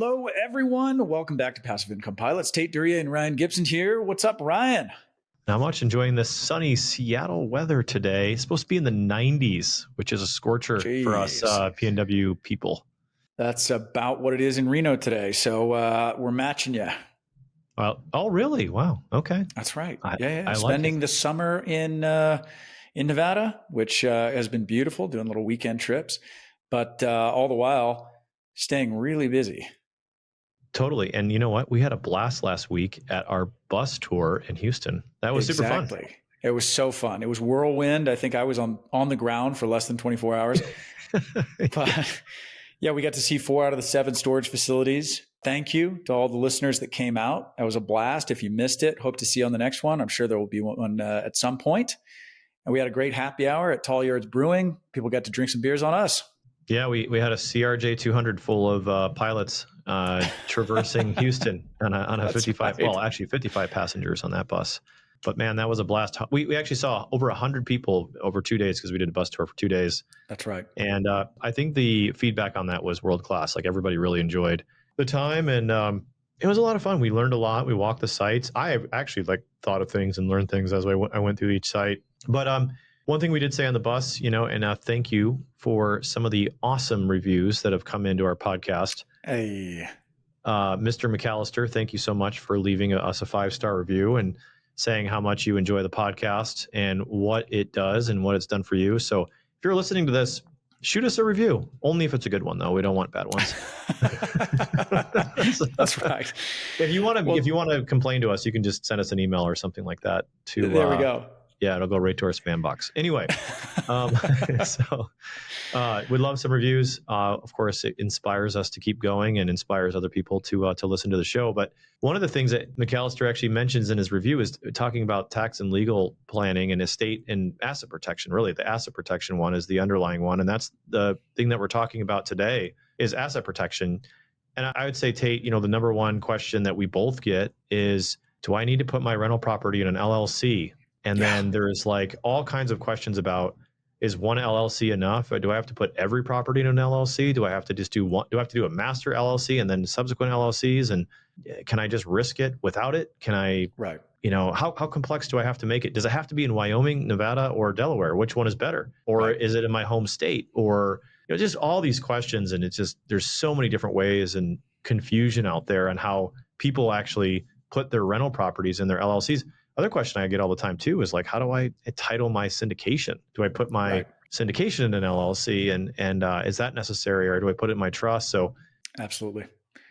Hello, everyone. Welcome back to Passive Income Pilots. Tait Duryea and Ryan Gibson here. What's up, Ryan? Not much. Enjoying this sunny Seattle weather today. It's supposed to be in the 90s, which is a scorcher for us PNW people. That's about what it is in Reno today. So we're matching you. Oh, really? Wow. Okay. That's right. I Spending like the summer in Nevada, which has been beautiful, doing little weekend trips, but all the while staying really busy. Totally. And you know what? We had a blast last week at our bus tour in Houston. That was super fun. It was so fun. It was whirlwind. I think I was on the ground for less than 24 hours. But yeah, we got to see 4 out of the 7 storage facilities. Thank you to all the listeners that came out. That was a blast. If you missed it, hope to see you on the next one. I'm sure there will be one at some point. And we had a great happy hour at Tall Yards Brewing. People got to drink some beers on us. Yeah, we had a CRJ 200 full of pilots traversing Houston on a 55, right. Well, actually 55 passengers on that bus. But man, that was a blast. We actually saw over 100 people over 2 days because we did a bus tour for 2 days. That's right. And I think the feedback on that was world class. Like everybody really enjoyed the time, and it was a lot of fun. We learned a lot. We walked the sites. I actually thought of things and learned things as I went through each site. But one thing we did say on the bus, and thank you for some of the awesome reviews that have come into our podcast. Hey, Mr. McAllister, thank you so much for leaving us a 5-star review and saying how much you enjoy the podcast and what it does and what it's done for you. So if you're listening to this, shoot us a review. Only if it's a good one, though. We don't want bad ones. That's right. If you want to complain to us, you can just send us an email or something like that. There we go. Yeah, it'll go right to our spam box. Anyway, so we'd love some reviews. Of course, it inspires us to keep going and inspires other people to listen to the show. But one of the things that McAllister actually mentions in his review is talking about tax and legal planning and estate and asset protection. Really, the asset protection one is the underlying one. And that's the thing that we're talking about today is asset protection. And I would say, Tait, the number one question that we both get is, do I need to put my rental property in an LLC? And then there's all kinds of questions about, is one LLC enough? Or do I have to put every property in an LLC? Do I have to just do one? Do I have to do a master LLC and then subsequent LLCs? And can I just risk it without it? Can I, right. How complex do I have to make it? Does it have to be in Wyoming, Nevada, or Delaware? Which one is better? Or is it in my home state? Or, just all these questions. And it's just, there's so many different ways and confusion out there on how people actually put their rental properties in their LLCs. Other question I get all the time too is how do I title my syndication? Do I put my syndication in an LLC and is that necessary, or do I put it in my trust? So absolutely.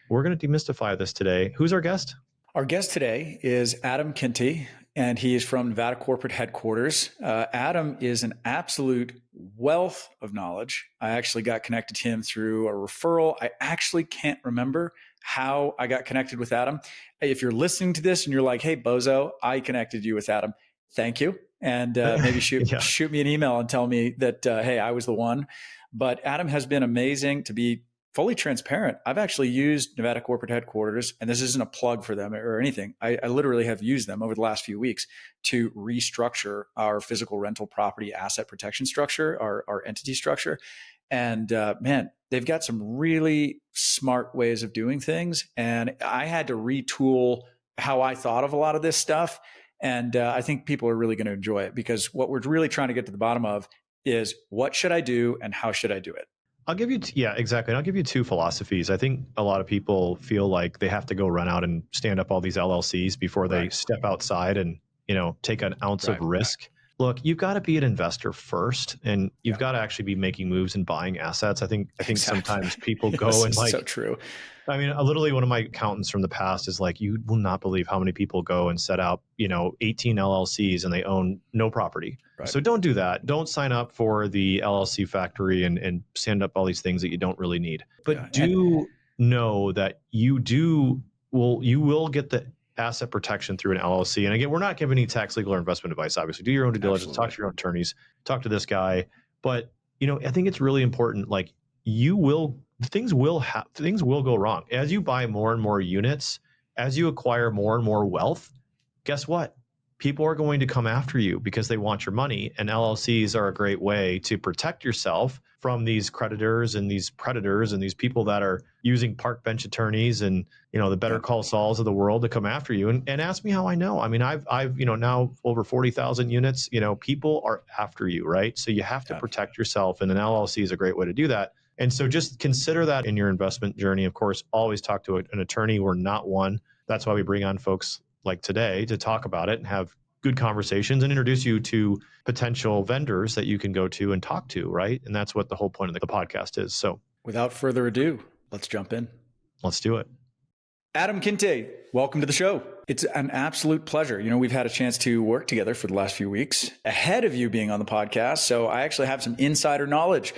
We're going to demystify this today. Who's our guest? Our guest today is Adam Kintigh, and he is from Nevada Corporate Headquarters. Adam is an absolute wealth of knowledge. I actually got connected to him through a referral. I actually can't remember how I got connected with Adam. If you're listening to this and you're like, hey, Bozo, I connected you with Adam, thank you. And maybe shoot me an email and tell me that, hey, I was the one. But Adam has been amazing. To be fully transparent, I've actually used Nevada Corporate Headquarters, and this isn't a plug for them or anything. I literally have used them over the last few weeks to restructure our physical rental property asset protection structure, our entity structure. And man, they've got some really smart ways of doing things. And I had to retool how I thought of a lot of this stuff. And I think people are really going to enjoy it, because what we're really trying to get to the bottom of is, what should I do and how should I do it? I'll give you, exactly. And I'll give you 2 philosophies. I think a lot of people feel like they have to go run out and stand up all these LLCs before they step outside and, take an ounce of risk. Look, you've got to be an investor first, and you've got to actually be making moves and buying assets. I think sometimes people go and so true. I mean, literally one of my accountants from the past is you will not believe how many people go and set up, 18 LLCs and they own no property. Right. So don't do that. Don't sign up for the LLC factory and stand up all these things that you don't really need. But know that you will get the asset protection through an LLC. And again, we're not giving any tax, legal, or investment advice. Obviously, do your own due diligence, talk to your own attorneys, talk to this guy. But I think it's really important. Things will go wrong as you buy more and more units, as you acquire more and more wealth. Guess what? people are going to come after you because they want your money. And LLCs are a great way to protect yourself from these creditors and these predators and these people that are using park bench attorneys and, the Better Yep. Call Sauls of the world to come after you. And ask me how I know. I mean, I've now over 40,000 units, people are after you, right? So you have to Yep. protect yourself, and an LLC is a great way to do that. And so just consider that in your investment journey. Of course, always talk to an attorney. We're not one. That's why we bring on folks like today to talk about it and have good conversations and introduce you to potential vendors that you can go to and talk to, right? And that's what the whole point of the podcast is. So Without further ado, let's jump in. let's do it. Adam Kintigh, welcome to the show. It's an absolute pleasure. We've had a chance to work together for the last few weeks ahead of you being on the podcast. So I actually have some insider knowledge,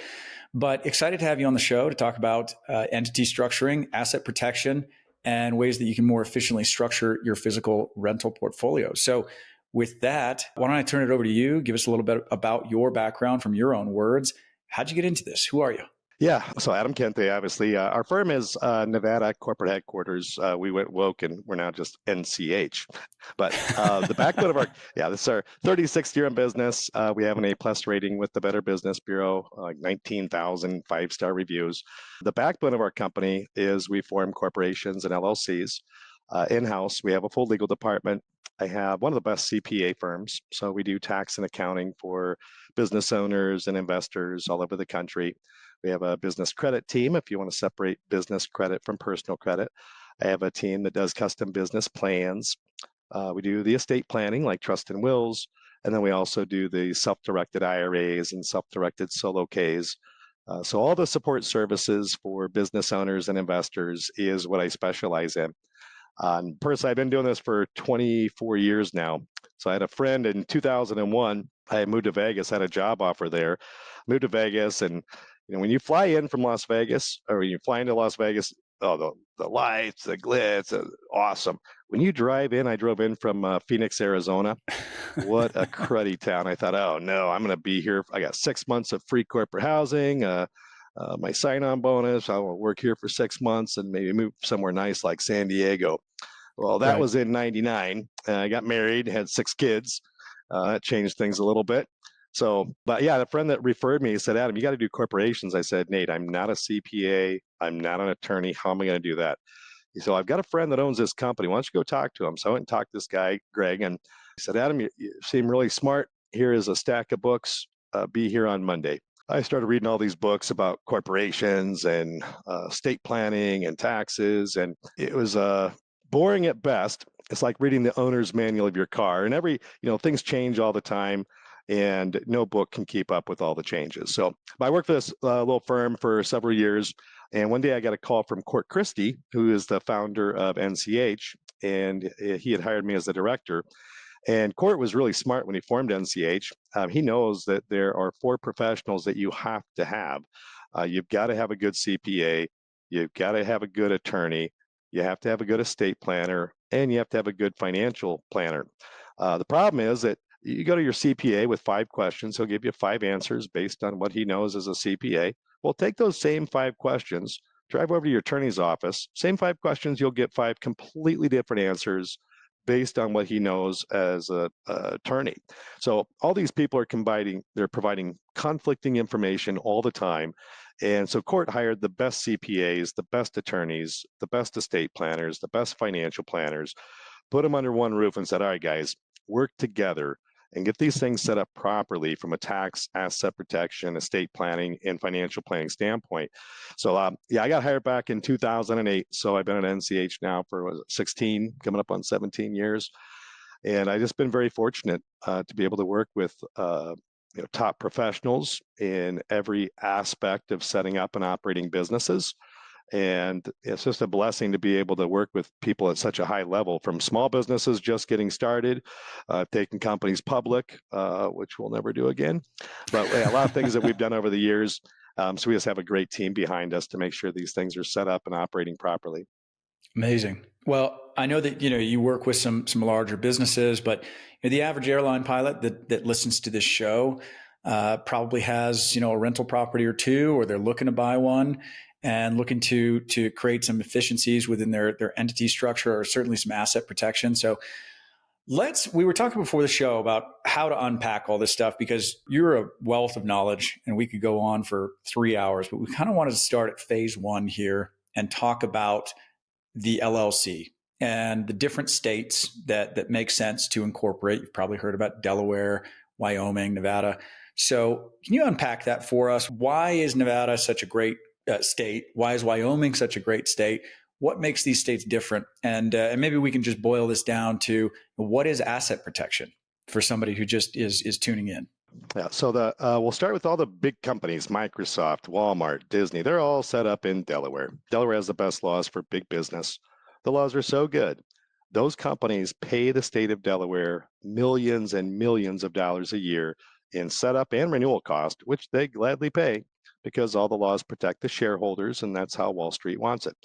but excited to have you on the show to talk about entity structuring, asset protection, and ways that you can more efficiently structure your physical rental portfolio. So with that, why don't I turn it over to you? Give us a little bit about your background from your own words. How'd you get into this? Who are you? Yeah, so Adam Kintigh, obviously. Our firm is Nevada corporate headquarters. We went woke and we're now just NCH. But the backbone of this is our 36th year in business. We have an A+ rating with the Better Business Bureau, 19,000 5-star reviews. The backbone of our company is we form corporations and LLCs. In-house, we have a full legal department. I have one of the best CPA firms. So we do tax and accounting for business owners and investors all over the country. We have a business credit team if you want to separate business credit from personal credit. I have a team that does custom business plans. We do the estate planning like trust and wills. And then we also do the self-directed IRAs and self-directed solo Ks. So all the support services for business owners and investors is what I specialize in. Personally, I've been doing this for 24 years now. So I had a friend in 2001. I moved to Vegas, had a job offer there. Moved to Vegas, and when you fly in from Las Vegas, or when you fly into Las Vegas, oh, the lights, the glitz, awesome. When you drive in, I drove in from Phoenix, Arizona. What a cruddy town. I thought, oh no, I'm going to be here. I got 6 months of free corporate housing, my sign-on bonus. I'll work here for 6 months and maybe move somewhere nice like San Diego. Well, that was in 99. I got married, had 6 kids. That changed things a little bit. So, but yeah, the friend that referred me said, Adam, you got to do corporations. I said, Nate, I'm not a CPA. I'm not an attorney. How am I going to do that? So I've got a friend that owns this company. Why don't you go talk to him? So I went and talked to this guy, Greg, and he said, Adam, you seem really smart. Here is a stack of books. Be here on Monday. I started reading all these books about corporations and estate planning and taxes. And it was boring at best. It's like reading the owner's manual of your car. And things change all the time. And no book can keep up with all the changes. So I worked for this little firm for several years. And one day I got a call from Court Christie, who is the founder of NCH. And he had hired me as the director. And Court was really smart when he formed NCH. He knows that there are 4 professionals that you have to have. You've got to have a good CPA. You've got to have a good attorney. You have to have a good estate planner. And you have to have a good financial planner. The problem is that you go to your CPA with 5 questions. He'll give you 5 answers based on what he knows as a CPA. Well, take those same 5 questions, drive over to your attorney's office. Same 5 questions, you'll get 5 completely different answers based on what he knows as an attorney. So all these people are they're providing conflicting information all the time. And so Court hired the best CPAs, the best attorneys, the best estate planners, the best financial planners, put them under one roof and said, all right, guys, work together and get these things set up properly from a tax, asset protection, estate planning, and financial planning standpoint. So I got hired back in 2008. So I've been at NCH now for 16, coming up on 17 years. And I've just been very fortunate to be able to work with top professionals in every aspect of setting up and operating businesses. And it's just a blessing to be able to work with people at such a high level, from small businesses just getting started, taking companies public, which we'll never do again. But a lot of things that we've done over the years. So we just have a great team behind us to make sure these things are set up and operating properly. Amazing. Well, I know that you work with some larger businesses, but the average airline pilot that listens to this show probably has a rental property or 2, or they're looking to buy one and looking to create some efficiencies within their entity structure, or certainly some asset protection. So We were talking before the show about how to unpack all this stuff because you're a wealth of knowledge and we could go on for 3 hours, but we kind of wanted to start at phase one here and talk about the LLC and the different states that make sense to incorporate. You've probably heard about Delaware, Wyoming, Nevada. So can you unpack that for us? Why is Nevada such a great state? Why is Wyoming such a great state? What makes these states different? And maybe we can just boil this down to what is asset protection for somebody who just is tuning in. Yeah, so we'll start with all the big companies, Microsoft, Walmart, Disney. They're all set up in Delaware. Delaware has the best laws for big business. The laws are so good. Those companies pay the state of Delaware millions and millions of dollars a year in setup and renewal cost, which they gladly pay because all the laws protect the shareholders, and that's how Wall Street wants it.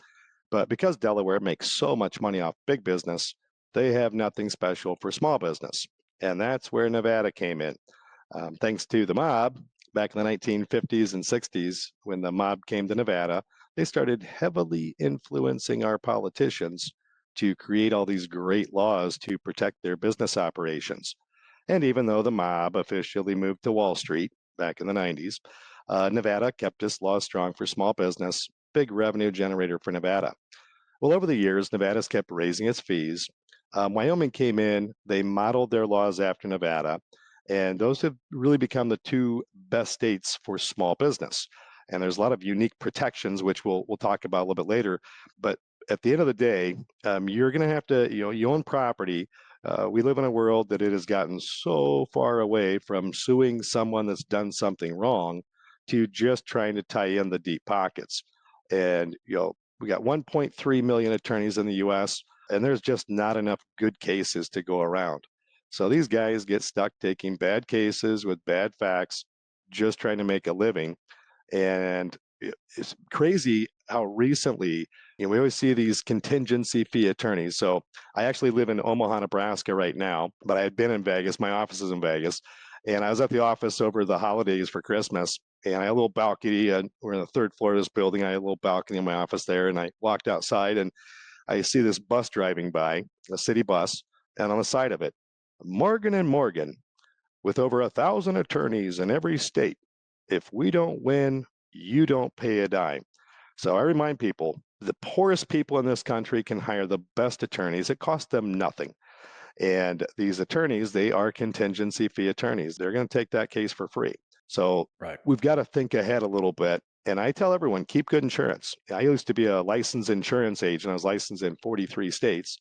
But because Delaware makes so much money off big business, they have nothing special for small business. And that's where Nevada came in. Thanks to the mob back in the 1950s and 60s, when the mob came to Nevada, they started heavily influencing our politicians to create all these great laws to protect their business operations. And even though the mob officially moved to Wall Street back in the 90s, Nevada kept its laws strong for small business, big revenue generator for Nevada. Well, over the years, Nevada's kept raising its fees. Wyoming came in, they modeled their laws after Nevada, and those have really become the two best states for small business. And there's a lot of unique protections, which we'll talk about a little bit later. But at the end of the day, you're going to have to, you own property. We live in a world that it has gotten so far away from suing someone that's done something wrong to just trying to tie in the deep pockets. And, we got 1.3 million attorneys in the US, and there's just not enough good cases to go around. So these guys get stuck taking bad cases with bad facts, just trying to make a living. And it's crazy how recently, we always see these contingency fee attorneys. So I actually live in Omaha, Nebraska right now, but I had been in Vegas. My office is in Vegas. And I was at the office over the holidays for Christmas, and I had a little balcony. And we're in the third floor of this building. I had a little balcony in my office there. And I walked outside and I see this bus driving by, a city bus, and on the side of it, Morgan and Morgan, with over 1,000 attorneys in every state. If we don't win, you don't pay a dime. So I remind people, the poorest people in this country can hire the best attorneys. It costs them nothing. And these attorneys, they are contingency fee attorneys. They're going to take that case for free. So We've got to think ahead a little bit. And I tell everyone, keep good insurance. I used to be a licensed insurance agent. I was licensed in 43 states,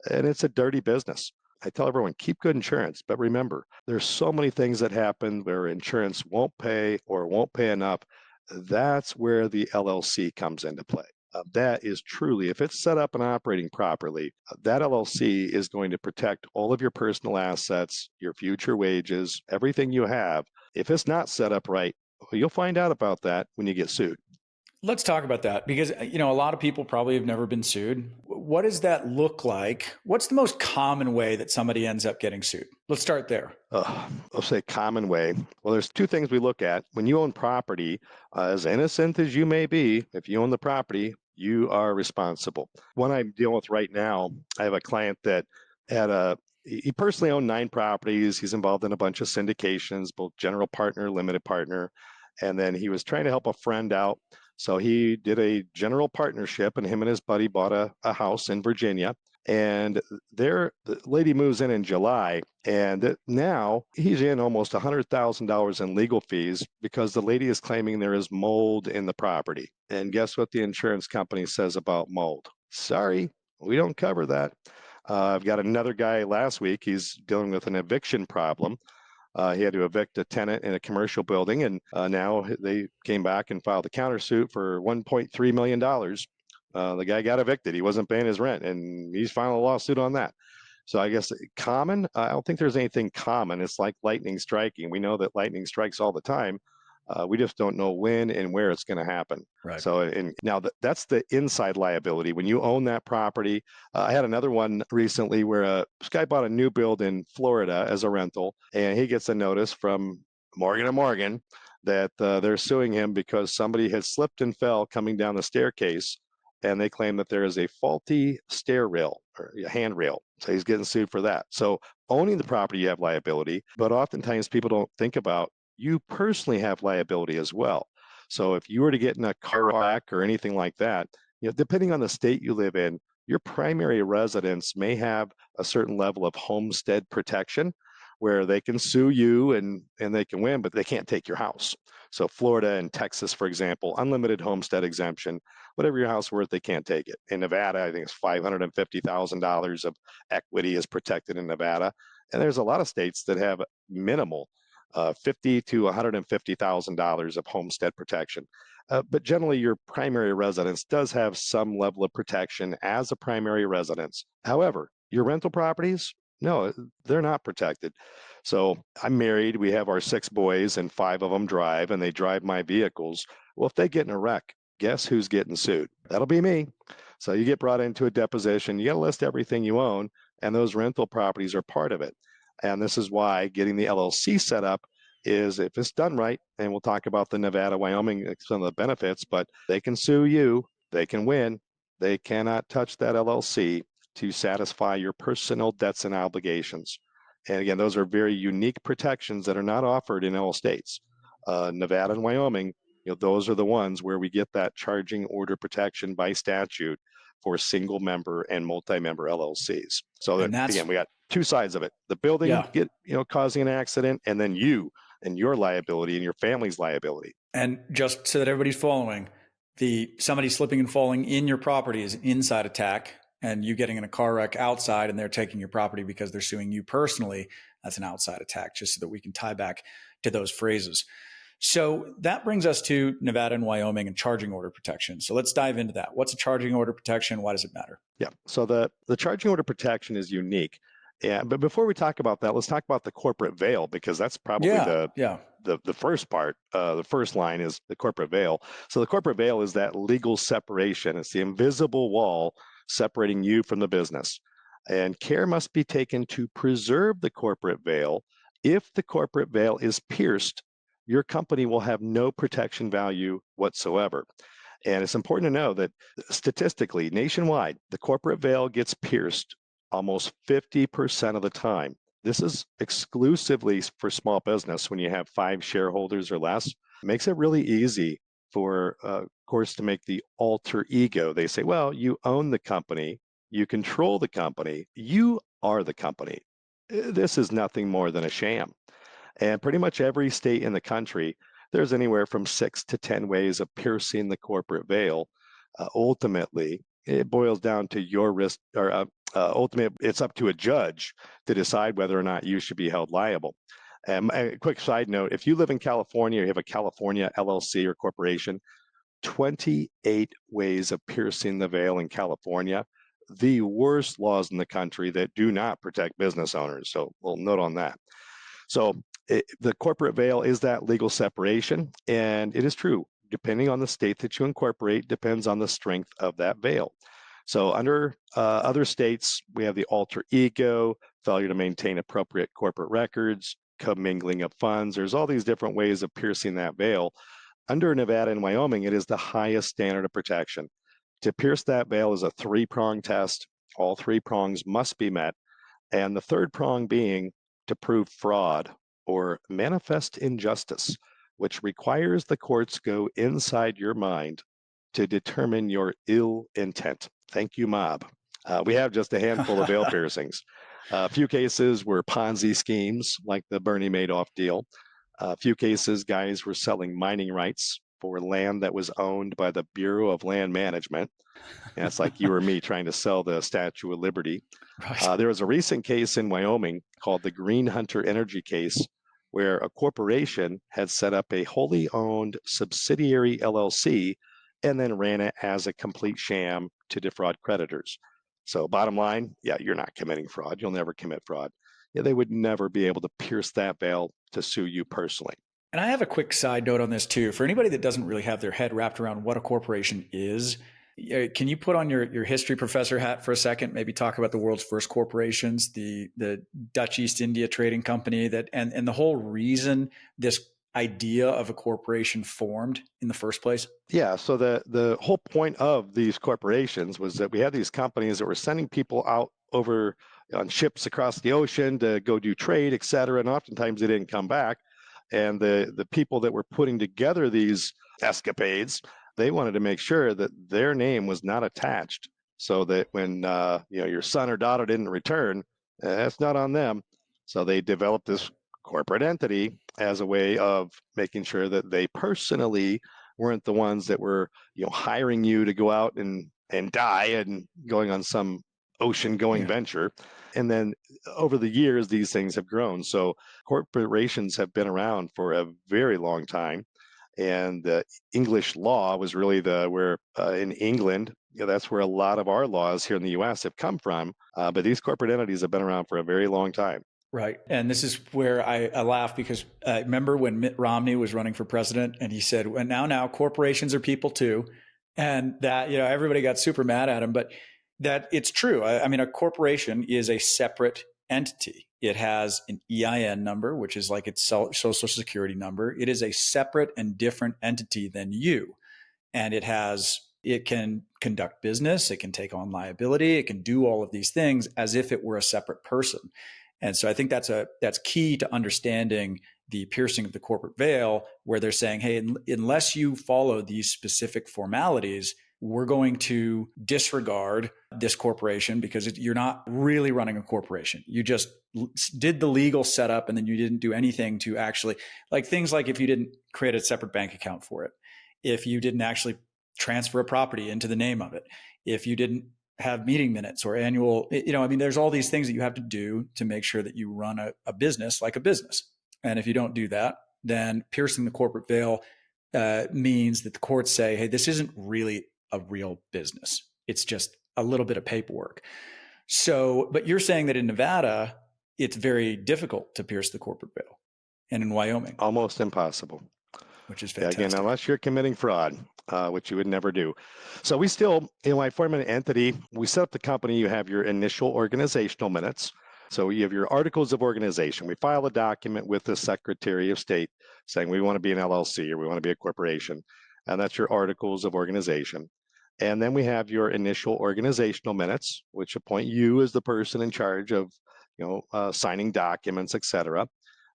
and it's a dirty business. I tell everyone, keep good insurance. But remember, there's so many things that happen where insurance won't pay or won't pay enough. That's where the LLC comes into play. That is truly, if it's set up and operating properly, that LLC is going to protect all of your personal assets, your future wages, everything you have. If it's not set up right, you'll find out about that when you get sued. Let's talk about that because, a lot of people probably have never been sued. What does that look like? What's the most common way that somebody ends up getting sued? Let's start there. I'll say common way. Well, there's two things we look at. When you own property, as innocent as you may be, if you own the property, you are responsible. One I'm dealing with right now, I have a client that he personally owned 9 properties. He's involved in a bunch of syndications, both general partner, limited partner. And then he was trying to help a friend out. So he did a general partnership, and him and his buddy bought a house in Virginia. And the lady moves in July, and now he's in almost $100,000 in legal fees because the lady is claiming there is mold in the property. And guess what the insurance company says about mold? Sorry, we don't cover that. I've got another guy last week. He's dealing with an eviction problem. He had to evict a tenant in a commercial building, and now they came back and filed a countersuit for $1.3 million. The guy got evicted. He wasn't paying his rent, and he's filing a lawsuit on that. So I guess common, I don't think there's anything common. It's like lightning striking. We know that lightning strikes all the time. We just don't know when and where it's going to happen. Right. So now that's the inside liability. When you own that property, I had another one recently where this guy bought a new build in Florida as a rental, and he gets a notice from Morgan & Morgan that they're suing him because somebody had slipped and fell coming down the staircase, and they claim that there is a faulty stair rail or a handrail. So he's getting sued for that. So owning the property, you have liability, but oftentimes people don't think about you personally have liability as well. So if you were to get in a car wreck or anything like that, depending on the state you live in, your primary residence may have a certain level of homestead protection where they can sue you and they can win, but they can't take your house. So Florida and Texas, for example, unlimited homestead exemption, whatever your house worth, they can't take it. In Nevada, I think it's $550,000 of equity is protected in Nevada. And there's a lot of states that have minimal, $50,000 to $150,000 of homestead protection. But generally, your primary residence does have some level of protection as a primary residence. However, your rental properties, no, they're not protected. So I'm married. We have our 6 boys, and 5 of them drive, and they drive my vehicles. Well, if they get in a wreck, guess who's getting sued? That'll be me. So you get brought into a deposition. You got to list everything you own, and those rental properties are part of it. And this is why getting the LLC set up is, if it's done right, and we'll talk about the Nevada, Wyoming, some of the benefits, but they can sue you, they can win. They cannot touch that LLC to satisfy your personal debts and obligations. And again, those are very unique protections that are not offered in all states. Nevada and Wyoming, those are the ones where we get that charging order protection by statute for single member and multi-member LLCs. So again, we got 2 sides of it. The building causing an accident, and then you and your liability and your family's liability. And just so that everybody's following, somebody slipping and falling in your property is an inside attack, and you getting in a car wreck outside and they're taking your property because they're suing you personally, that's an outside attack, just so that we can tie back to those phrases. So that brings us to Nevada and Wyoming and charging order protection. So let's dive into that. What's a charging order protection? Why does it matter? Yeah, so the charging order protection is unique. Yeah, but before we talk about that, let's talk about the corporate veil, because that's probably the first part. The first line is the corporate veil. So the corporate veil is that legal separation. It's the invisible wall separating you from the business. And care must be taken to preserve the corporate veil. If the corporate veil is pierced, your company will have no protection value whatsoever. And it's important to know that statistically, nationwide, the corporate veil gets pierced almost 50% of the time. This is exclusively for small business. When you have 5 shareholders or less, it makes it really easy for courts to make the alter ego. They say, well, you own the company, you control the company, you are the company. This is nothing more than a sham. And pretty much every state in the country, there's anywhere from 6 to 10 ways of piercing the corporate veil. Ultimately, it boils down to your risk, or ultimately, it's up to a judge to decide whether or not you should be held liable. A quick side note, if you live in California, you have a California LLC or corporation, 28 ways of piercing the veil in California, the worst laws in the country that do not protect business owners. So we'll note on that. So the corporate veil is that legal separation, and it is true. Depending on the state that you incorporate, depends on the strength of that veil. So under other states, we have the alter ego, failure to maintain appropriate corporate records, commingling of funds. There's all these different ways of piercing that veil. Under Nevada and Wyoming, it is the highest standard of protection. To pierce that veil is a 3-prong test. All 3 prongs must be met. And the 3rd prong being to prove fraud or manifest injustice, which requires the courts go inside your mind to determine your ill intent. Thank you, mob. We have just a handful of veil piercings. A few cases were Ponzi schemes, like the Bernie Madoff deal. A few cases, guys were selling mining rights for land that was owned by the Bureau of Land Management. And it's like you or me trying to sell the Statue of Liberty. Right. There was a recent case in Wyoming called the Green Hunter Energy case, where a corporation had set up a wholly owned subsidiary LLC and then ran it as a complete sham to defraud creditors. So bottom line, yeah, you're not committing fraud. You'll never commit fraud. Yeah, they would never be able to pierce that veil to sue you personally. And I have a quick side note on this too. For anybody that doesn't really have their head wrapped around what a corporation is, can you put on your history professor hat for a second? Maybe talk about the world's first corporations, the Dutch East India Trading Company, and the whole reason this idea of a corporation formed in the first place? Yeah, so the whole point of these corporations was that we had these companies that were sending people out over on ships across the ocean to go do trade, et cetera. And oftentimes they didn't come back. And the people that were putting together these escapades, they wanted to make sure that their name was not attached, so that when your son or daughter didn't return, that's not on them. So they developed this corporate entity as a way of making sure that they personally weren't the ones that were hiring you to go out and die and going on some ocean-going venture. And then over the years, these things have grown. So corporations have been around for a very long time. And the English law was really where in England, that's where a lot of our laws here in the U.S. have come from. But these corporate entities have been around for a very long time. Right. And this is where I laugh because remember when Mitt Romney was running for president and he said, well, now corporations are people too. And that, everybody got super mad at him, but that it's true. I mean, a corporation is a separate entity. It has an EIN number, which is like its social security number. It is a separate and different entity than you. And it can conduct business. It can take on liability. It can do all of these things as if it were a separate person. And so I think that's key to understanding the piercing of the corporate veil, where they're saying, hey, unless you follow these specific formalities, we're going to disregard this corporation because you're not really running a corporation. You just did the legal setup and then you didn't do anything to actually, like things like if you didn't create a separate bank account for it, if you didn't actually transfer a property into the name of it, if you didn't have meeting minutes or annual, there's all these things that you have to do to make sure that you run a business like a business. And if you don't do that, then piercing the corporate veil means that the courts say, hey, this isn't really a real business. It's just a little bit of paperwork. So, but you're saying that in Nevada, it's very difficult to pierce the corporate veil, and in Wyoming, almost impossible. Which is fantastic. Again, unless you're committing fraud, which you would never do. So we still, when I form an entity, we set up the company, you have your initial organizational minutes. So you have your articles of organization. We file a document with the Secretary of State saying we want to be an LLC or we want to be a corporation. And that's your articles of organization. And then we have your initial organizational minutes, which appoint you as the person in charge of, signing documents, et cetera.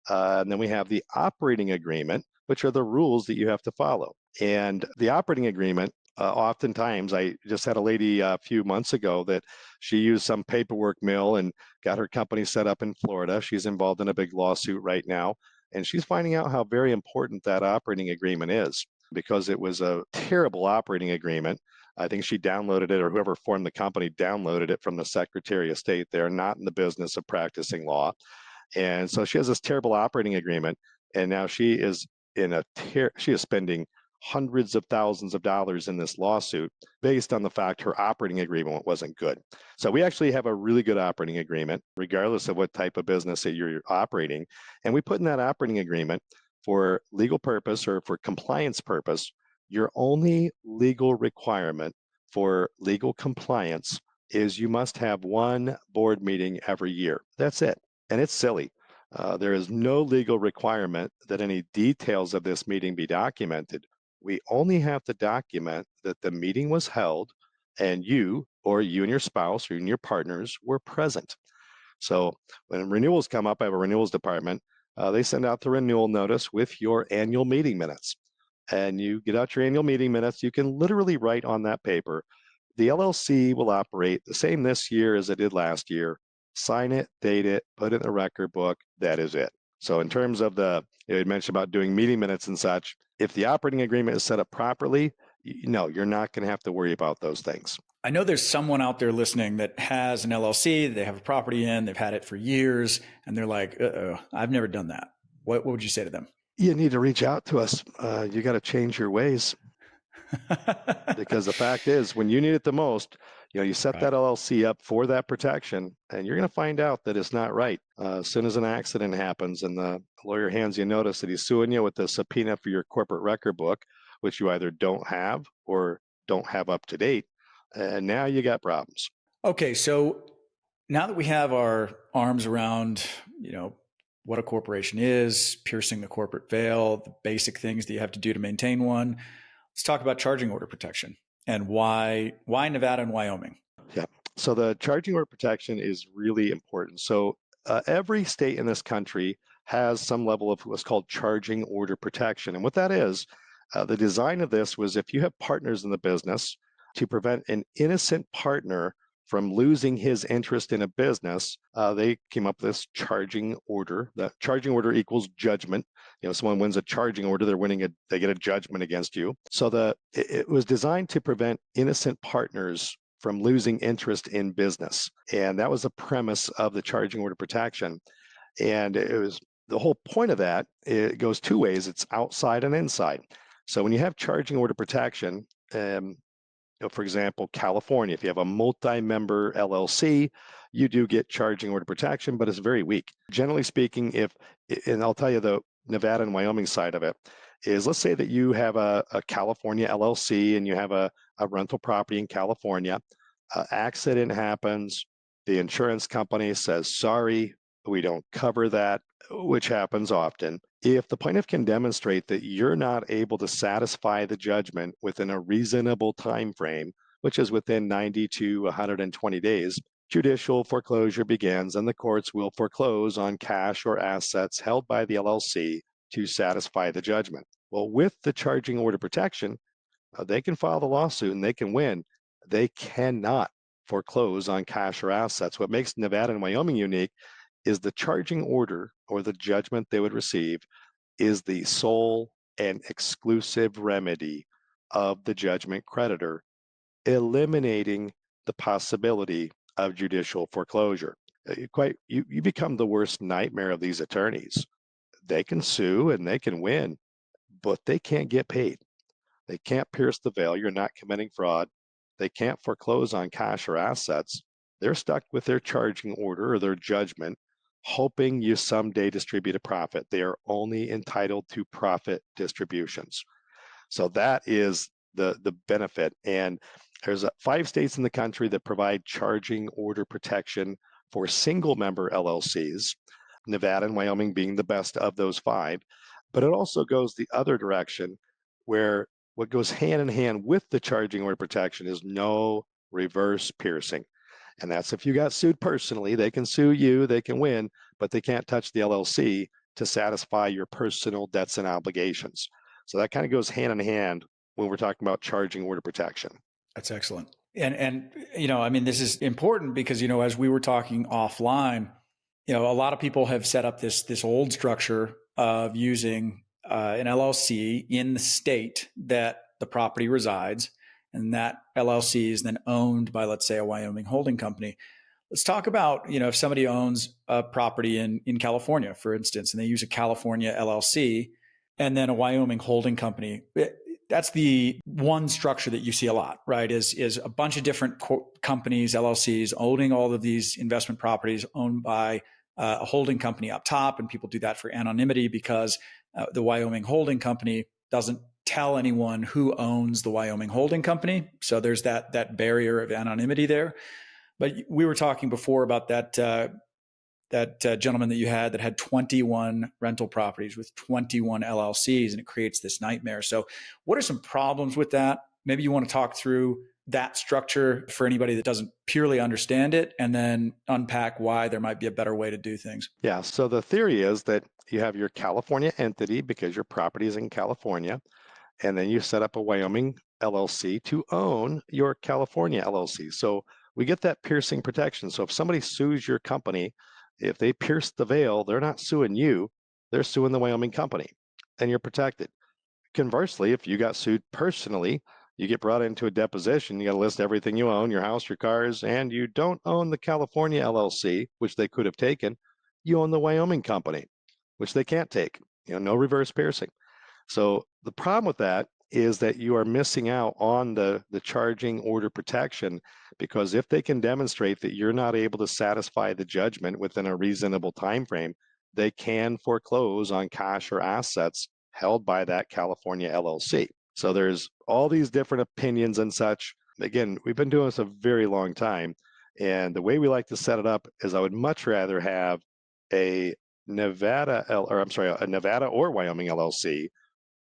And then we have the operating agreement, which are the rules that you have to follow. And the operating agreement, oftentimes, I just had a lady a few months ago that she used some paperwork mill and got her company set up in Florida. She's involved in a big lawsuit right now. And she's finding out how very important that operating agreement is because it was a terrible operating agreement. I think she downloaded it, or whoever formed the company downloaded it from the Secretary of State. They're not in the business of practicing law. And so she has this terrible operating agreement. And now she is she is spending hundreds of thousands of dollars in this lawsuit based on the fact her operating agreement wasn't good. So we actually have a really good operating agreement, regardless of what type of business that you're operating. And we put in that operating agreement for legal purpose or for compliance purpose, your only legal requirement for legal compliance is you must have one board meeting every year. That's it. And it's silly. There is no legal requirement that any details of this meeting be documented. We only have to document that the meeting was held and you and your spouse or you and your partners were present. So when renewals come up, I have a renewals department. They send out the renewal notice with your annual meeting minutes. And you get out your annual meeting minutes. You can literally write on that paper, the LLC will operate the same this year as it did last year. Sign it, date it, put it in the record book. That is it. So in terms of you mentioned about doing meeting minutes and such, if the operating agreement is set up properly, you're not going to have to worry about those things. I know there's someone out there listening that has an LLC, they have a property in, they've had it for years, and they're like, I've never done that. What would you say to them? You need to reach out to us. You got to change your ways. Because the fact is, when you need it the most, you set that LLC up for that protection, and you're going to find out that it's not right. As soon as an accident happens and the lawyer hands you notice that he's suing you with a subpoena for your corporate record book, which you either don't have or don't have up to date, and now you got problems. Okay, so now that we have our arms around, what a corporation is, piercing the corporate veil, the basic things that you have to do to maintain one, let's talk about charging order protection and why Nevada and Wyoming. Yeah. So the charging order protection is really important. So every state in this country has some level of what's called charging order protection. And what that is, the design of this was if you have partners in the business, to prevent an innocent partner from losing his interest in a business, they came up with this charging order. The charging order equals judgment. Someone wins a charging order, they get a judgment against you. So it was designed to prevent innocent partners from losing interest in business. And that was the premise of the charging order protection. And it was the whole point of that. It goes two ways. It's outside and inside. So when you have charging order protection, for example, California, if you have a multi-member LLC, you do get charging order protection, but it's very weak. Generally speaking, and I'll tell you the Nevada and Wyoming side of it, is let's say that you have a California LLC and you have a rental property in California. Accident happens. The insurance company says, sorry, we don't cover that, which happens often. If the plaintiff can demonstrate that you're not able to satisfy the judgment within a reasonable time frame, which is within 90 to 120 days, judicial foreclosure begins and the courts will foreclose on cash or assets held by the LLC to satisfy the judgment. Well, with the charging order protection, they can file the lawsuit and they can win. They cannot foreclose on cash or assets. What makes Nevada and Wyoming unique is the charging order or the judgment they would receive is the sole and exclusive remedy of the judgment creditor, eliminating the possibility of judicial foreclosure. You become the worst nightmare of these attorneys. They can sue and they can win, but they can't get paid. They can't pierce the veil. You're not committing fraud. They can't foreclose on cash or assets. They're stuck with their charging order or their judgment, hoping you someday distribute a profit. They are only entitled to profit distributions. So that is the benefit. And there's 5 states in the country that provide charging order protection for single member LLCs, Nevada and Wyoming being the best of those 5. But it also goes the other direction, where what goes hand in hand with the charging order protection is no reverse piercing. And that's if you got sued personally, they can sue you, they can win, but they can't touch the LLC to satisfy your personal debts and obligations. So that kind of goes hand in hand when we're talking about charging order protection. That's excellent. And this is important because, as we were talking offline, a lot of people have set up this old structure of using an LLC in the state that the property resides, and that LLC is then owned by, let's say, a Wyoming holding company. Let's talk about, if somebody owns a property in California, for instance, and they use a California LLC and then a Wyoming holding company. That's the one structure that you see a lot, right? Is a bunch of different companies, LLCs, owning all of these investment properties owned by a holding company up top. And people do that for anonymity because the Wyoming holding company doesn't tell anyone who owns the Wyoming holding company. So there's that barrier of anonymity there. But we were talking before about that gentleman that you had that had 21 rental properties with 21 LLCs, and it creates this nightmare. So what are some problems with that? Maybe you want to talk through that structure for anybody that doesn't purely understand it, and then unpack why there might be a better way to do things. Yeah, so the theory is that you have your California entity because your property is in California, and then you set up a Wyoming LLC to own your California LLC. So we get that piercing protection. So if somebody sues your company, if they pierce the veil, they're not suing you, they're suing the Wyoming company, and you're protected. Conversely, if you got sued personally, you get brought into a deposition, you got to list everything you own, your house, your cars, and you don't own the California LLC, which they could have taken. You own the Wyoming company, which they can't take. No reverse piercing. So the problem with that is that you are missing out on the charging order protection, because if they can demonstrate that you're not able to satisfy the judgment within a reasonable time frame, they can foreclose on cash or assets held by that California LLC. So there's all these different opinions and such. Again, we've been doing this a very long time. And the way we like to set it up is I would much rather have a Nevada or Wyoming LLC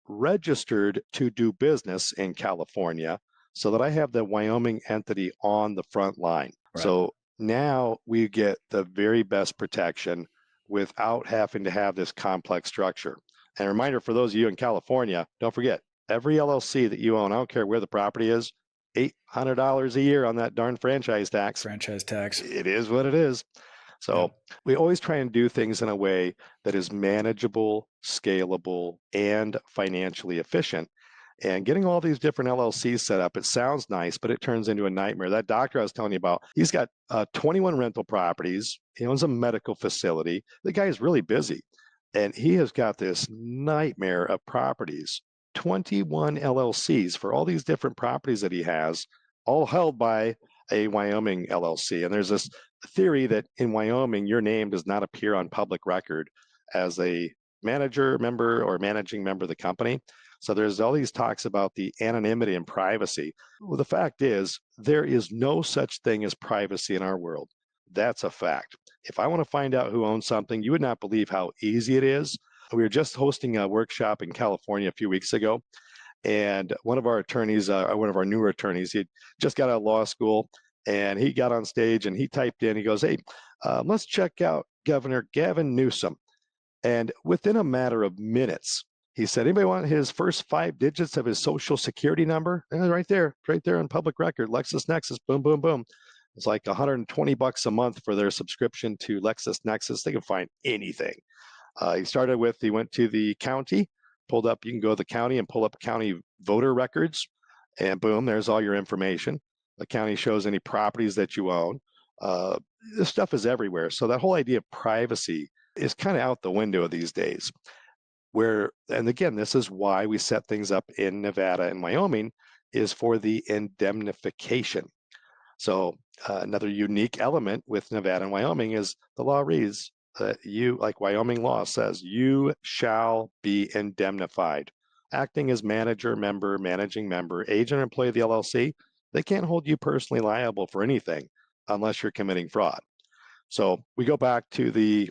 registered to do business in California, so that I have the Wyoming entity on the front line. Right. So now we get the very best protection without having to have this complex structure. And a reminder for those of you in California, don't forget, every LLC that you own, I don't care where the property is, $800 a year on that darn franchise tax. Franchise tax. It is what it is. So we always try and do things in a way that is manageable, scalable, and financially efficient. And getting all these different LLCs set up, it sounds nice, but it turns into a nightmare. That doctor I was telling you about, he's got 21 rental properties. He owns a medical facility. The guy is really busy. And he has got this nightmare of properties, 21 LLCs for all these different properties that he has, all held by a Wyoming LLC. And there's this theory that in Wyoming, your name does not appear on public record as a manager, member, or managing member of the company. So there's all these talks about the anonymity and privacy. Well, the fact is, there is no such thing as privacy in our world. That's a fact. If I want to find out who owns something, you would not believe how easy it is. We were just hosting a workshop in California a few weeks ago, and one of our attorneys, one of our newer attorneys, he just got out of law school, and he got on stage and he typed in, he goes, "Hey, let's check out Governor Gavin Newsom." And within a matter of minutes, he said, "Anybody want his first 5 digits of his social security number?" And right there on public record, LexisNexis, boom, boom, boom. It's like $120 a month for their subscription to LexisNexis. They can find anything. He went to the county, pulled up, you can go to the county and pull up county voter records, and boom, there's all your information. The county shows any properties that you own. This stuff is everywhere. So that whole idea of privacy is kind of out the window these days. And again, this is why we set things up in Nevada and Wyoming, is for the indemnification. So another unique element with Nevada and Wyoming is the law reads that like Wyoming law says, you shall be indemnified. Acting as manager, member, managing member, agent, or employee of the LLC, they can't hold you personally liable for anything unless you're committing fraud. So we go back to the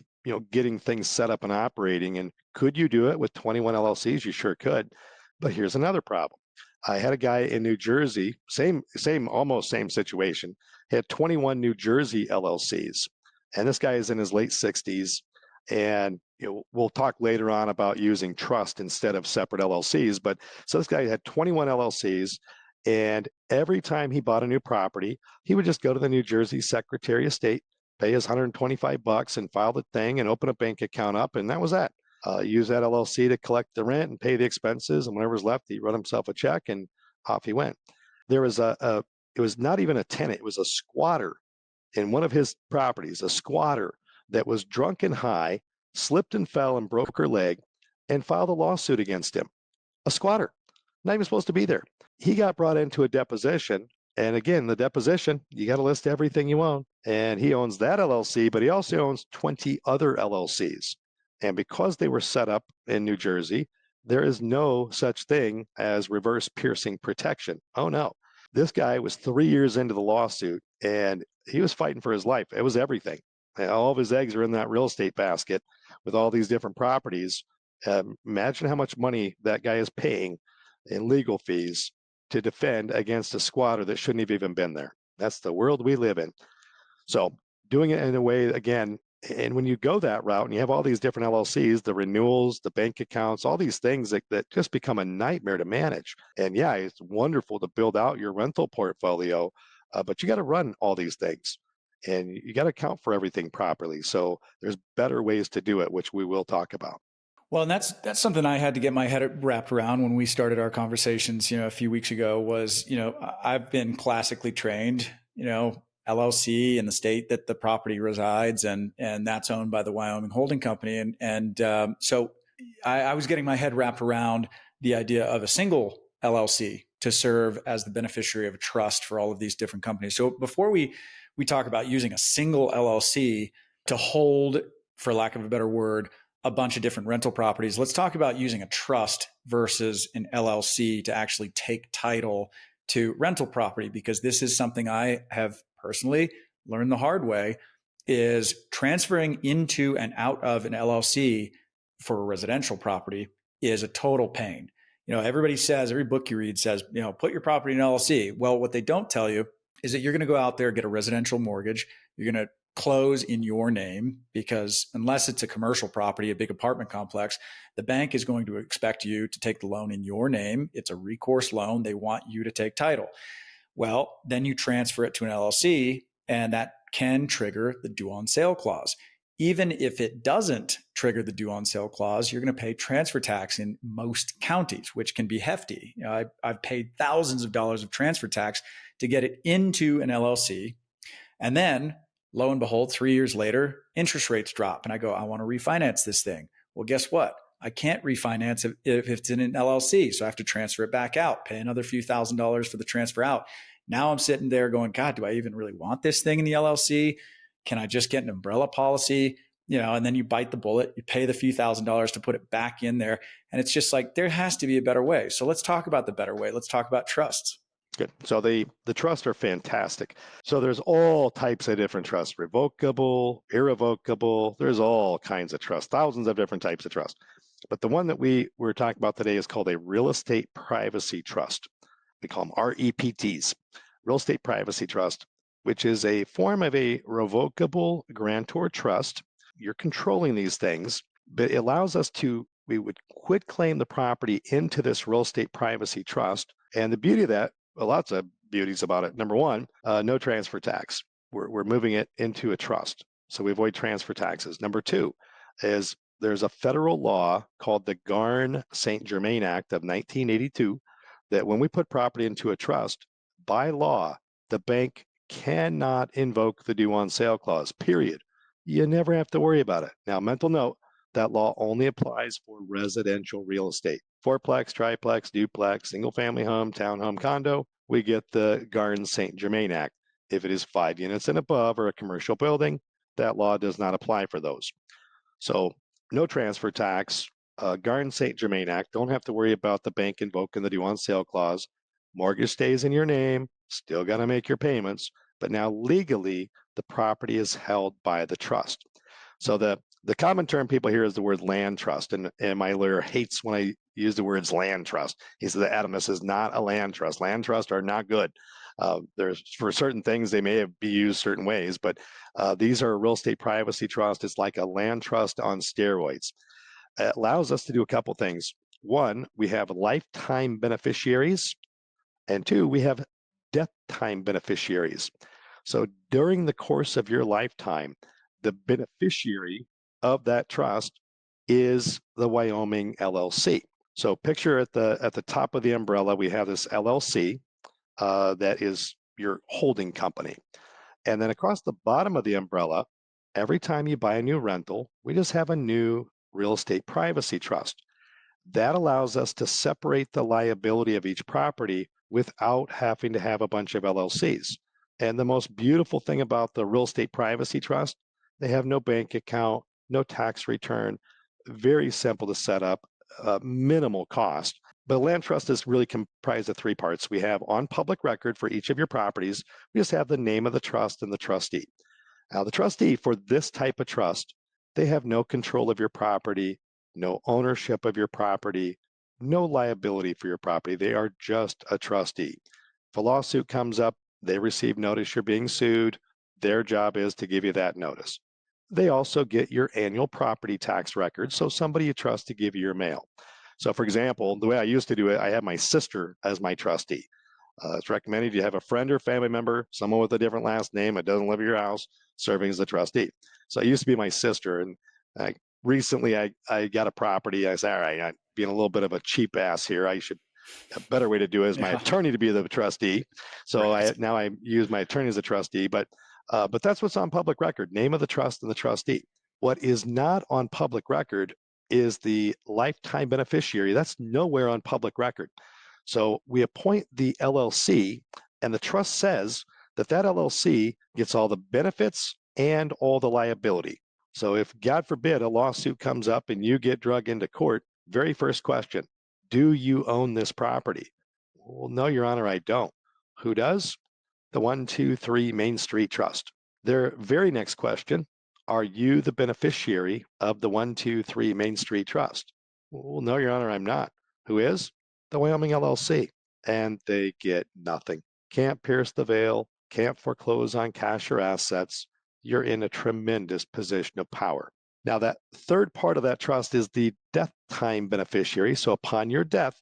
getting things set up and operating. And could you do it with 21 LLCs? You sure could. But here's another problem. I had a guy in New Jersey, almost same situation. He had 21 New Jersey LLCs, and this guy is in his late 60s. And we'll talk later on about using trust instead of separate LLCs. But so this guy had 21 LLCs, and every time he bought a new property, he would just go to the New Jersey Secretary of State, pay his $125 and file the thing and open a bank account up, and that was that. Use that LLC to collect the rent and pay the expenses, and whatever's left, he wrote himself a check and off he went. There was it was not even a tenant, it was a squatter in one of his properties, a squatter that was drunk and high, slipped and fell and broke her leg, and filed a lawsuit against him. A squatter, not even supposed to be there. He got brought into a deposition. And again, the deposition, you got to list everything you own. And he owns that LLC, but he also owns 20 other LLCs. And because they were set up in New Jersey, there is no such thing as reverse piercing protection. Oh, no. This guy was 3 years into the lawsuit, and he was fighting for his life. It was everything. And all of his eggs are in that real estate basket with all these different properties. Imagine how much money that guy is paying in legal fees to defend against a squatter that shouldn't have even been there. That's the world we live in. So doing it in a way, again, and when you go that route and you have all these different LLCs, the renewals, the bank accounts, all these things that just become a nightmare to manage. And yeah, it's wonderful to build out your rental portfolio, but you got to run all these things and you got to account for everything properly. So there's better ways to do it, which we will talk about. Well, and that's something I had to get my head wrapped around when we started our conversations, a few weeks ago was, I've been classically trained, LLC in the state that the property resides and that's owned by the Wyoming holding company. So I was getting my head wrapped around the idea of a single LLC to serve as the beneficiary of a trust for all of these different companies. So before we talk about using a single LLC to hold, for lack of a better word, a bunch of different rental properties, let's talk about using a trust versus an LLC to actually take title to rental property, because this is something I have personally learned the hard way, is transferring into and out of an LLC for a residential property is a total pain. Everybody says, every book you read says, put your property in an LLC. Well, what they don't tell you is that you're going to go out there, get a residential mortgage. You're going to close in your name, because unless it's a commercial property, a big apartment complex, the bank is going to expect you to take the loan in your name. It's a recourse loan. They want you to take title. Well, then you transfer it to an LLC, and that can trigger the due on sale clause. Even if it doesn't trigger the due on sale clause, you're going to pay transfer tax in most counties, which can be hefty. I've paid thousands of dollars of transfer tax to get it into an LLC. And then, lo and behold, 3 years later, interest rates drop. And I go, I want to refinance this thing. Well, guess what? I can't refinance if it's in an LLC. So I have to transfer it back out, pay another few $1,000s for the transfer out. Now I'm sitting there going, God, do I even really want this thing in the LLC? Can I just get an umbrella policy? And then you bite the bullet, you pay the few $1,000s to put it back in there. And it's just like, there has to be a better way. So let's talk about the better way. Let's talk about trusts. Good. So the trusts are fantastic. So there's all types of different trusts, revocable, irrevocable. There's all kinds of trusts, thousands of different types of trusts. But the one that we're talking about today is called a real estate privacy trust. We call them REPTs, real estate privacy trust, which is a form of a revocable grantor trust. You're controlling these things, but it allows us we would quit claim the property into this real estate privacy trust. And the beauty of that, lots of beauties about it. Number one, no transfer tax. We're moving it into a trust, so we avoid transfer taxes. Number two is there's a federal law called the Garn-St. Germain Act of 1982 that when we put property into a trust, by law, the bank cannot invoke the due on sale clause, period. You never have to worry about it. Now, mental note, that law only applies for residential real estate. Fourplex, triplex, duplex, single family home, townhome, condo, we get the Garn-St. Germain Act. If it is 5 units and above or a commercial building, that law does not apply for those. So no transfer tax, Garn-St. Germain Act, don't have to worry about the bank invoking the due on sale clause. Mortgage stays in your name, still got to make your payments, but now legally the property is held by the trust. So the common term people hear is the word land trust, and my lawyer hates when I use the words land trust. He says, Adam, this is not a land trust. Land trusts are not good. There's for certain things they may be used certain ways, but these are a real estate privacy trust. It's like a land trust on steroids. It allows us to do a couple things. One, we have lifetime beneficiaries, and two, we have death time beneficiaries. So during the course of your lifetime, the beneficiary of that trust is the Wyoming LLC. So picture at the top of the umbrella, we have this LLC that is your holding company. And then across the bottom of the umbrella, every time you buy a new rental, we just have a new real estate privacy trust. That allows us to separate the liability of each property without having to have a bunch of LLCs. And the most beautiful thing about the real estate privacy trust, they have no bank account, no tax return, very simple to set up, minimal cost. But a land trust is really comprised of three parts. We have on public record for each of your properties, we just have the name of the trust and the trustee. Now, the trustee for this type of trust, they have no control of your property, no ownership of your property, no liability for your property. They are just a trustee. If a lawsuit comes up, they receive notice you're being sued. Their job is to give you that notice. They also get your annual property tax records, so somebody you trust to give you your mail. So for example, the way I used to do it, I had my sister as my trustee. It's recommended you have a friend or family member, someone with a different last name that doesn't live at your house, serving as the trustee. So it used to be my sister, and recently I got a property. I said, all right, I'm being a little bit of a cheap ass here. A better way to do it is my attorney to be the trustee. So right. Now I use my attorney as a trustee, but that's what's on public record, name of the trust and the trustee. What is not on public record is the lifetime beneficiary. That's nowhere on public record. So we appoint the LLC, and the trust says that LLC gets all the benefits and all the liability. So if, God forbid, a lawsuit comes up and you get drug into court, very first question, do you own this property? Well, no, Your Honor, I don't. Who does? The 123 Main Street Trust. Their very next question, are you the beneficiary of the 123 Main Street Trust? Well, no, Your Honor, I'm not. Who is? The Wyoming LLC. And they get nothing. Can't pierce the veil, can't foreclose on cash or assets, you're in a tremendous position of power. Now, that third part of that trust is the death time beneficiary. So upon your death,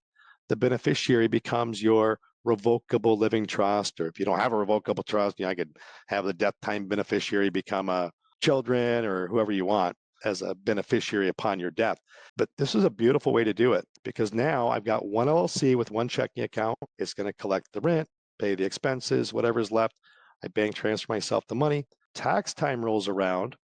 the beneficiary becomes your revocable living trust, or if you don't have a revocable trust, I could have the death time beneficiary become a children or whoever you want as a beneficiary upon your death. But this is a beautiful way to do it, because now I've got one LLC with one checking account. It's going to collect the rent, pay the expenses, whatever's left. I bank transfer myself the money. Tax time rolls around.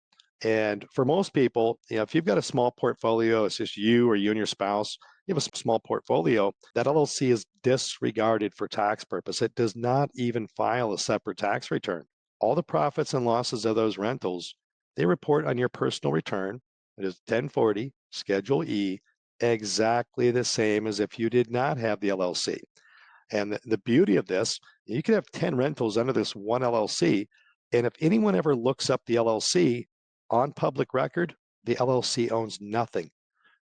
And for most people, if you've got a small portfolio, it's just you or you and your spouse, you have a small portfolio, that LLC is disregarded for tax purpose. It does not even file a separate tax return. All the profits and losses of those rentals, they report on your personal return. It is 1040, Schedule E, exactly the same as if you did not have the LLC. And the beauty of this, you could have 10 rentals under this one LLC. And if anyone ever looks up the LLC on public record, the LLC owns nothing.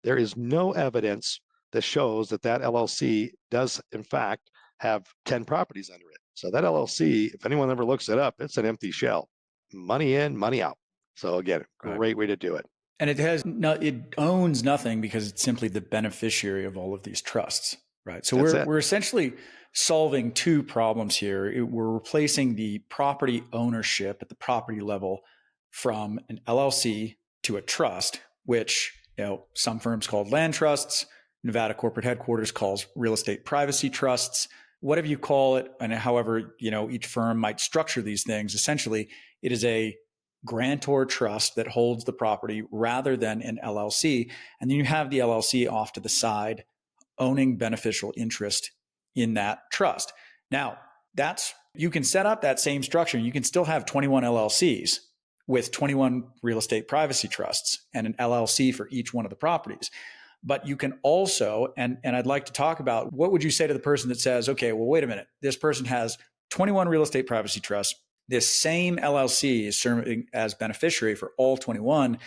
There is no evidence that shows that that LLC does, in fact, have 10 properties under it. So that LLC, if anyone ever looks it up, it's an empty shell. Money in, money out. So again, great way to do it. And it owns nothing because it's simply the beneficiary of all of these trusts, right? So we're essentially solving two problems here. We're replacing the property ownership at the property level from an LLC to a trust, which some firms call land trusts, Nevada corporate headquarters calls real estate privacy trusts. Whatever you call it, and however each firm might structure these things, essentially it is a grantor trust that holds the property rather than an LLC. And then you have the LLC off to the side owning beneficial interest in that trust. Now, you can set up that same structure. You can still have 21 LLCs with 21 real estate privacy trusts and an LLC for each one of the properties. But you can also, and I'd like to talk about, what would you say to the person that says, okay, well, wait a minute, this person has 21 real estate privacy trusts. This same LLC is serving as beneficiary for all 21.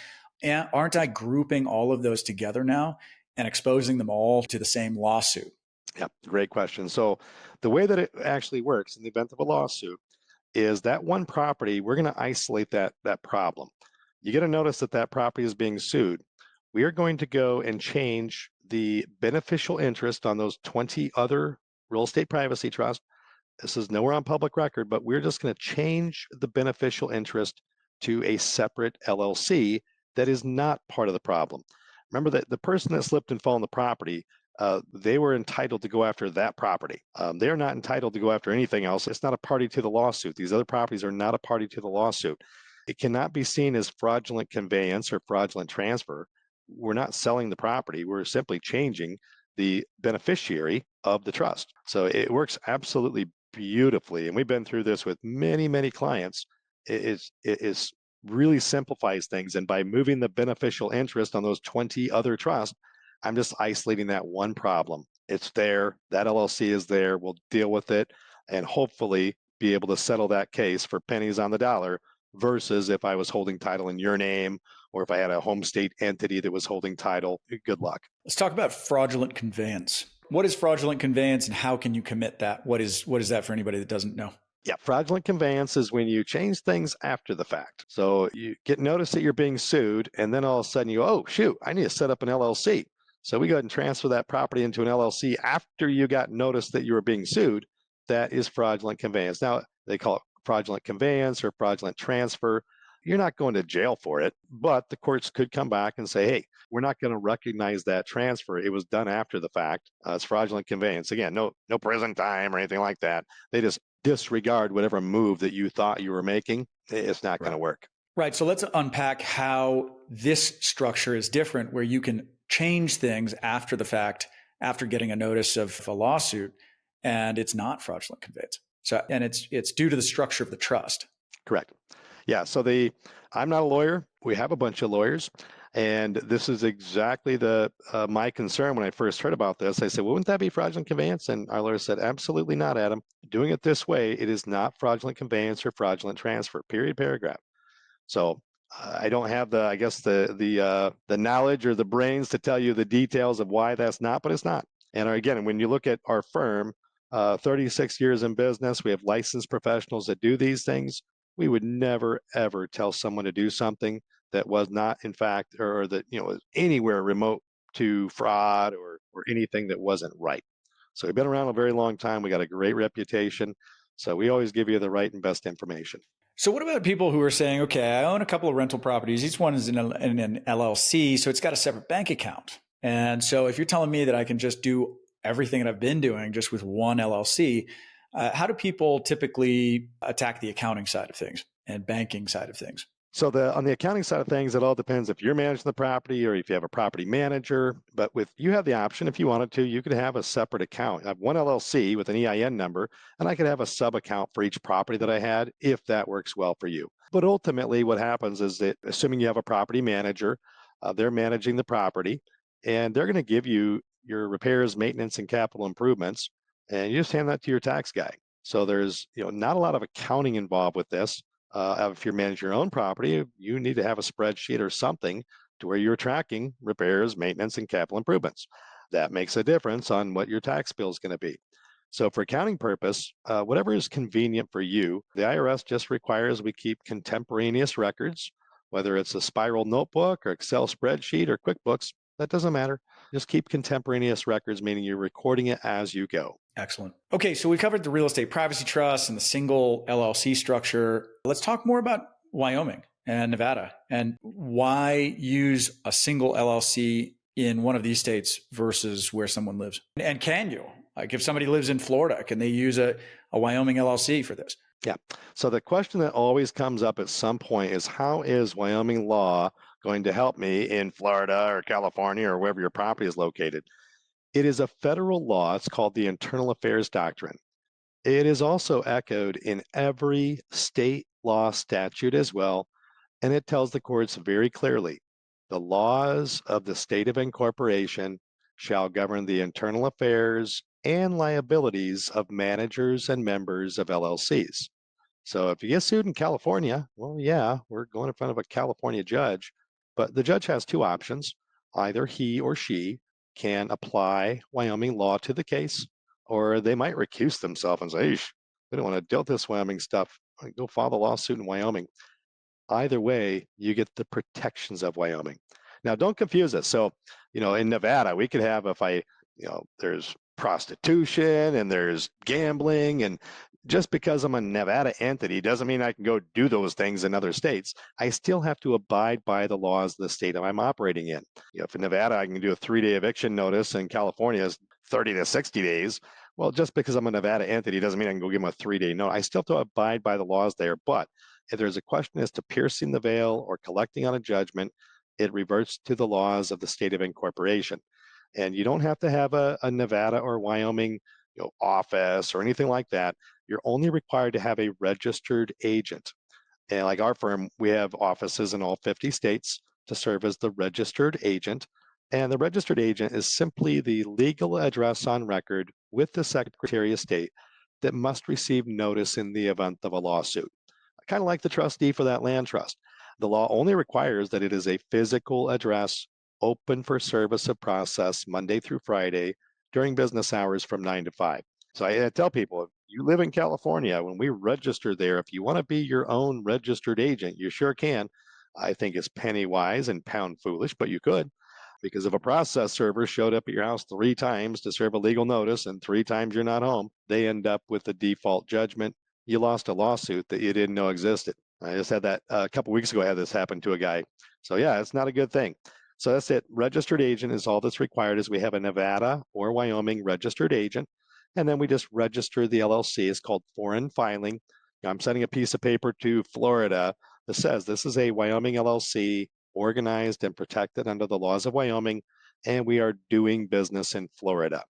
And aren't I grouping all of those together now and exposing them all to the same lawsuit? Yeah, great question. So the way that it actually works in the event of a lawsuit is that one property, we're going to isolate that problem. You get a notice that that property is being sued. We are going to go and change the beneficial interest on those 20 other real estate privacy trusts. This is nowhere on public record, but we're just going to change the beneficial interest to a separate LLC that is not part of the problem. Remember that the person that slipped and fell on the property, they were entitled to go after that property. They are not entitled to go after anything else. It's not a party to the lawsuit. These other properties are not a party to the lawsuit. It cannot be seen as fraudulent conveyance or fraudulent transfer. We're not selling the property. We're simply changing the beneficiary of the trust. So it works absolutely beautifully. And we've been through this with many, many clients. It really simplifies things. And by moving the beneficial interest on those 20 other trusts, I'm just isolating that one problem. It's there. That LLC is there. We'll deal with it and hopefully be able to settle that case for pennies on the dollar versus if I was holding title in your name or if I had a home state entity that was holding title. Good luck. Let's talk about fraudulent conveyance. What is fraudulent conveyance and how can you commit that? What is that for anybody that doesn't know? Yeah, fraudulent conveyance is when you change things after the fact. So you get notice that you're being sued, and then all of a sudden you go, oh, shoot, I need to set up an LLC. So we go ahead and transfer that property into an LLC after you got notice that you were being sued. That is fraudulent conveyance. Now, they call it fraudulent conveyance or fraudulent transfer. You're not going to jail for it, but the courts could come back and say, hey, we're not going to recognize that transfer. It was done after the fact. It's fraudulent conveyance. Again, no prison time or anything like that. They just disregard whatever move that you thought you were making. It's not going to work. Right. So let's unpack how this structure is different, where you can change things after the fact, after getting a notice of a lawsuit, and it's not fraudulent conveyance. So, and it's due to the structure of the trust. Correct. Yeah. So I'm not a lawyer. We have a bunch of lawyers. And this is exactly my concern when I first heard about this. I said, well, wouldn't that be fraudulent conveyance? And our lawyer said, absolutely not, Adam. Doing it this way, it is not fraudulent conveyance or fraudulent transfer, period, paragraph. So I don't have the knowledge or the brains to tell you the details of why that's not, but it's not. And again, when you look at our firm, 36 years in business. We have licensed professionals that do these things. We would never, ever tell someone to do something that was not, in fact, or that was anywhere remote to fraud or anything that wasn't right. So we've been around a very long time. We got a great reputation. So we always give you the right and best information. So what about people who are saying, okay, I own a couple of rental properties. Each one is in an LLC, so it's got a separate bank account. And so if you're telling me that I can just do everything that I've been doing just with one LLC, how do people typically attack the accounting side of things and banking side of things? So on the accounting side of things, it all depends if you're managing the property or if you have a property manager. But you have the option, if you wanted to, you could have a separate account. I have one LLC with an EIN number, and I could have a sub account for each property that I had if that works well for you. But ultimately, what happens is that, assuming you have a property manager, they're managing the property, and they're going to give you your repairs, maintenance, and capital improvements, and you just hand that to your tax guy. So there's not a lot of accounting involved with this. If you're managing your own property, you need to have a spreadsheet or something to where you're tracking repairs, maintenance, and capital improvements. That makes a difference on what your tax bill is going to be. So for accounting purpose, whatever is convenient for you, the IRS just requires we keep contemporaneous records, whether it's a spiral notebook or Excel spreadsheet or QuickBooks, that doesn't matter. Just keep contemporaneous records, meaning you're recording it as you go. Excellent. Okay, so we covered the real estate privacy trust and the single LLC structure. Let's talk more about Wyoming and Nevada and why use a single LLC in one of these states versus where someone lives. And can you? Like if somebody lives in Florida, can they use a Wyoming LLC for this? Yeah. So the question that always comes up at some point is, how is Wyoming law going to help me in Florida or California or wherever your property is located? It is a federal law. It's called the Internal Affairs Doctrine. It is also echoed in every state law statute as well, and it tells the courts very clearly, the laws of the state of incorporation shall govern the internal affairs and liabilities of managers and members of LLCs. So if you get sued in California, well, yeah, we're going in front of a California judge, but the judge has two options. Either he or she can apply Wyoming law to the case, or they might recuse themselves and say, we don't want to deal with this Wyoming stuff. Go file the lawsuit in Wyoming. Either way, you get the protections of Wyoming. Now, don't confuse it. So, in Nevada, we could have, there's prostitution and there's gambling, and just because I'm a Nevada entity doesn't mean I can go do those things in other states. I still have to abide by the laws of the state I'm operating in. If in Nevada I can do a 3-day eviction notice and California is 30 to 60 days, well, just because I'm a Nevada entity doesn't mean I can go give them a 3-day notice. I still have to abide by the laws there. But if there's a question as to piercing the veil or collecting on a judgment, it reverts to the laws of the state of incorporation. And you don't have to have a Nevada or Wyoming office or anything like that. You're only required to have a registered agent. And like our firm, we have offices in all 50 states to serve as the registered agent. And the registered agent is simply the legal address on record with the Secretary of State that must receive notice in the event of a lawsuit. Kind of like the trustee for that land trust. The law only requires that it is a physical address open for service of process Monday through Friday during business hours from 9 to 5. So I tell people, if you live in California, when we register there, if you want to be your own registered agent, you sure can. I think it's penny wise and pound foolish, but you could. Because if a process server showed up at your house 3 times to serve a legal notice and 3 times you're not home, they end up with a default judgment. You lost a lawsuit that you didn't know existed. I just had that a couple weeks ago. I had this happen to a guy. So yeah, it's not a good thing. So that's it. Registered agent is all that's required. Is we have a Nevada or Wyoming registered agent, and then we just register the LLC. It's called foreign filing. I'm sending a piece of paper to Florida that says this is a Wyoming LLC, organized and protected under the laws of Wyoming, and we are doing business in Florida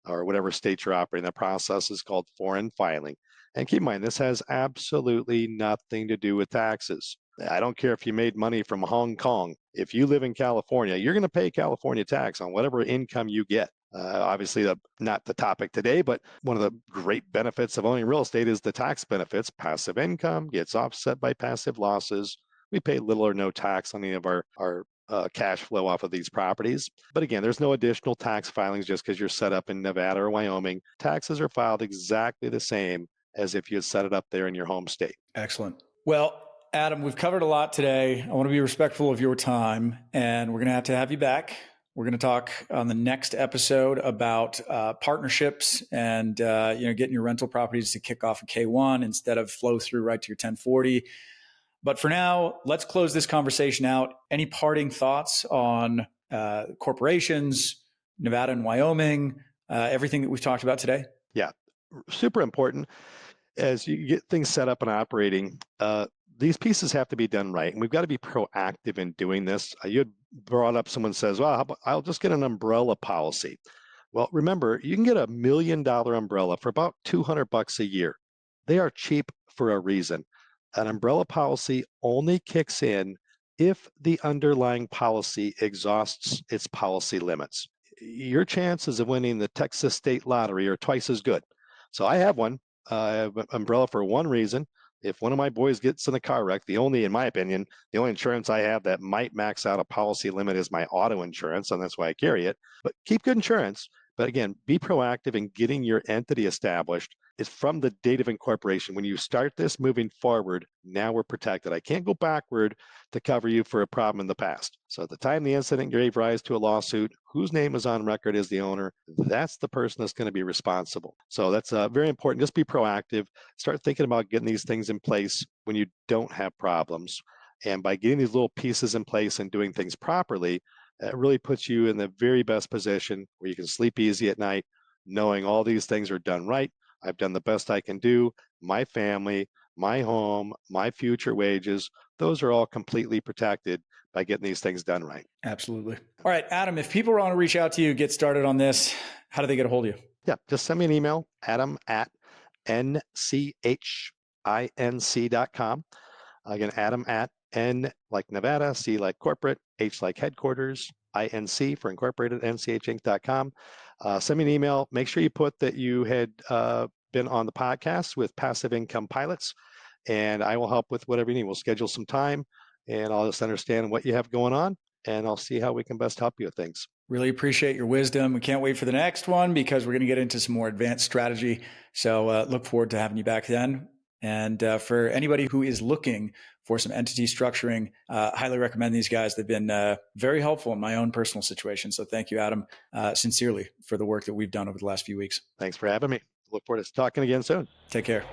or whatever state you're operating. The process is called foreign filing. And keep in mind, this has absolutely nothing to do with taxes. I don't care if you made money from Hong Kong. If you live in California, you're going to pay California tax on whatever income you get. Obviously, not the topic today, but one of the great benefits of owning real estate is the tax benefits. Passive income gets offset by passive losses. We pay little or no tax on any of our cash flow off of these properties. But again, there's no additional tax filings just because you're set up in Nevada or Wyoming. Taxes are filed exactly the same as if you had set it up there in your home state. Excellent. Well, Adam, we've covered a lot today. I want to be respectful of your time, and we're going to have you back. We're going to talk on the next episode about partnerships and getting your rental properties to kick off a K1 instead of flow through right to your 1040. But for now, let's close this conversation out. Any parting thoughts on corporations, Nevada and Wyoming, everything that we've talked about today? Yeah, super important. As you get things set up and operating, these pieces have to be done right. And we've got to be proactive in doing this. You had brought up, someone says, well, how about I'll just get an umbrella policy. Well, remember, you can get $1 million umbrella for about $200 a year. They are cheap for a reason. An umbrella policy only kicks in if the underlying policy exhausts its policy limits. Your chances of winning the Texas state lottery are twice as good. So I have one. I have an umbrella for one reason. If one of my boys gets in a car wreck, in my opinion, the only insurance I have that might max out a policy limit is my auto insurance, and that's why I carry it. But keep good insurance. But again, be proactive in getting your entity established. It's from the date of incorporation. When you start this moving forward, now we're protected. I can't go backward to cover you for a problem in the past. So at the time the incident gave rise to a lawsuit, whose name is on record as the owner, that's the person that's going to be responsible. So that's very important. Just be proactive. Start thinking about getting these things in place when you don't have problems. And by getting these little pieces in place and doing things properly, it really puts you in the very best position where you can sleep easy at night, knowing all these things are done right. I've done the best I can do. My family, my home, my future wages, those are all completely protected by getting these things done right. Absolutely. All right, Adam, if people want to reach out to you, get started on this, how do they get a hold of you? Yeah, just send me an email, adam@nchinc.com. Again, Adam at N like Nevada, C like corporate, H like headquarters, INC for incorporated, nchinc.com. Send me an email. Make sure you put that you had been on the podcast with Passive Income Pilots, and I will help with whatever you need. We'll schedule some time, and I'll just understand what you have going on, and I'll see how we can best help you with things. Really appreciate your wisdom. We can't wait for the next one because we're going to get into some more advanced strategy. So look forward to having you back then. And for anybody who is looking for some entity structuring, highly recommend these guys. They've been very helpful in my own personal situation. So thank you, Adam, sincerely for the work that we've done over the last few weeks. Thanks for having me. Look forward to talking again soon. Take care.